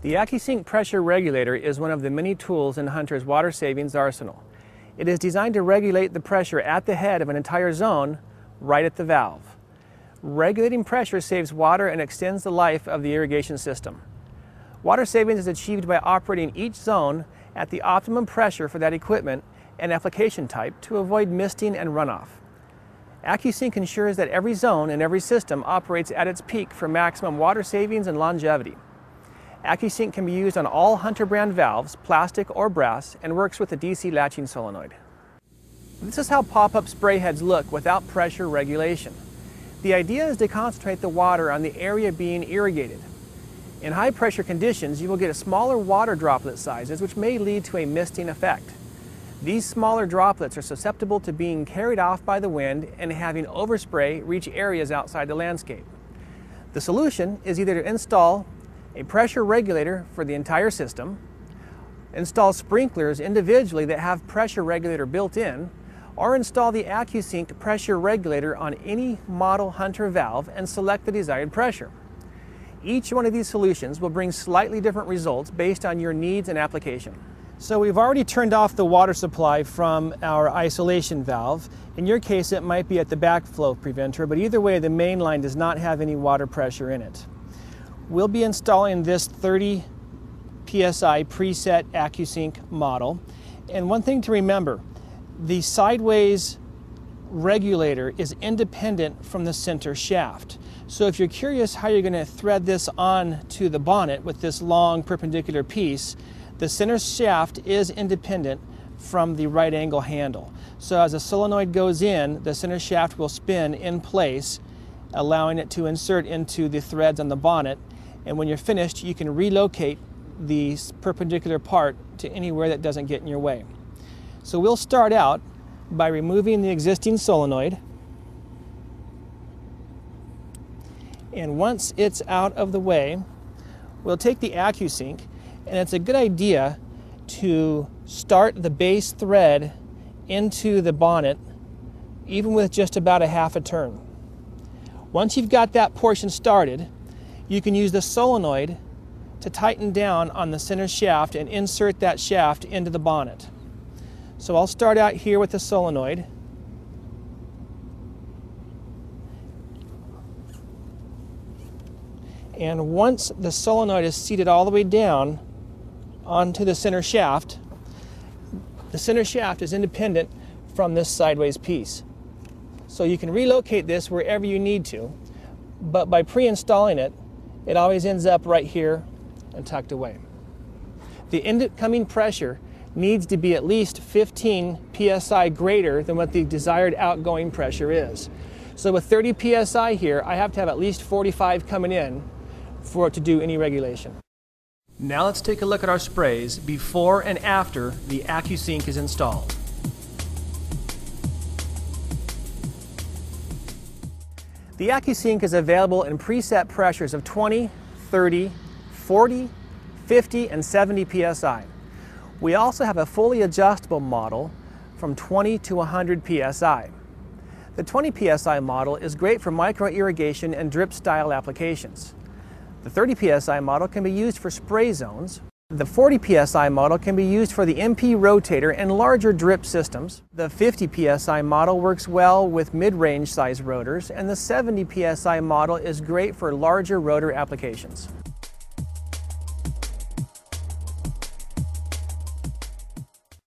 The AccuSync pressure regulator is one of the many tools in Hunter's water savings arsenal. It is designed to regulate the pressure at the head of an entire zone right at the valve. Regulating pressure saves water and extends the life of the irrigation system. Water savings is achieved by operating each zone at the optimum pressure for that equipment and application type to avoid misting and runoff. AccuSync ensures that every zone and every system operates at its peak for maximum water savings and longevity. AccuSync can be used on all Hunter brand valves, plastic or brass, and works with a DC latching solenoid. This is how pop-up spray heads look without pressure regulation. The idea is to concentrate the water on the area being irrigated. In high pressure conditions, you will get smaller water droplet sizes, which may lead to a misting effect. These smaller droplets are susceptible to being carried off by the wind and having overspray reach areas outside the landscape. The solution is either to install a pressure regulator for the entire system, install sprinklers individually that have pressure regulator built in, or install the AccuSync pressure regulator on any model Hunter valve and select the desired pressure. Each one of these solutions will bring slightly different results based on your needs and application. So we've already turned off the water supply from our isolation valve. In your case, it might be at the backflow preventer, but either way, the main line does not have any water pressure in it. We'll be installing this 30 PSI preset AccuSync model. And one thing to remember, the sideways regulator is independent from the center shaft. So if you're curious how you're going to thread this on to the bonnet with this long perpendicular piece, the center shaft is independent from the right angle handle. So as the solenoid goes in, the center shaft will spin in place, allowing it to insert into the threads on the bonnet. And when you're finished, you can relocate the perpendicular part to anywhere that doesn't get in your way. So we'll start out by removing the existing solenoid. And once it's out of the way, we'll take the AccuSync, and it's a good idea to start the base thread into the bonnet even with just about a half a turn. Once you've got that portion started, you can use the solenoid to tighten down on the center shaft and insert that shaft into the bonnet. So I'll start out here with the solenoid. And once the solenoid is seated all the way down onto the center shaft is independent from this sideways piece. So you can relocate this wherever you need to, but by pre-installing it, it always ends up right here and tucked away. The incoming pressure needs to be at least 15 psi greater than what the desired outgoing pressure is. So with 30 psi here, I have to have at least 45 coming in for it to do any regulation. Now let's take a look at our sprays before and after the AccuSync is installed. The AccuSync is available in preset pressures of 20, 30, 40, 50, and 70 psi. We also have a fully adjustable model from 20 to 100 psi. The 20 psi model is great for micro irrigation and drip style applications. The 30 psi model can be used for spray zones. The 40 psi model can be used for the MP rotator and larger drip systems. The 50 psi model works well with mid-range size rotors, and the 70 psi model is great for larger rotor applications.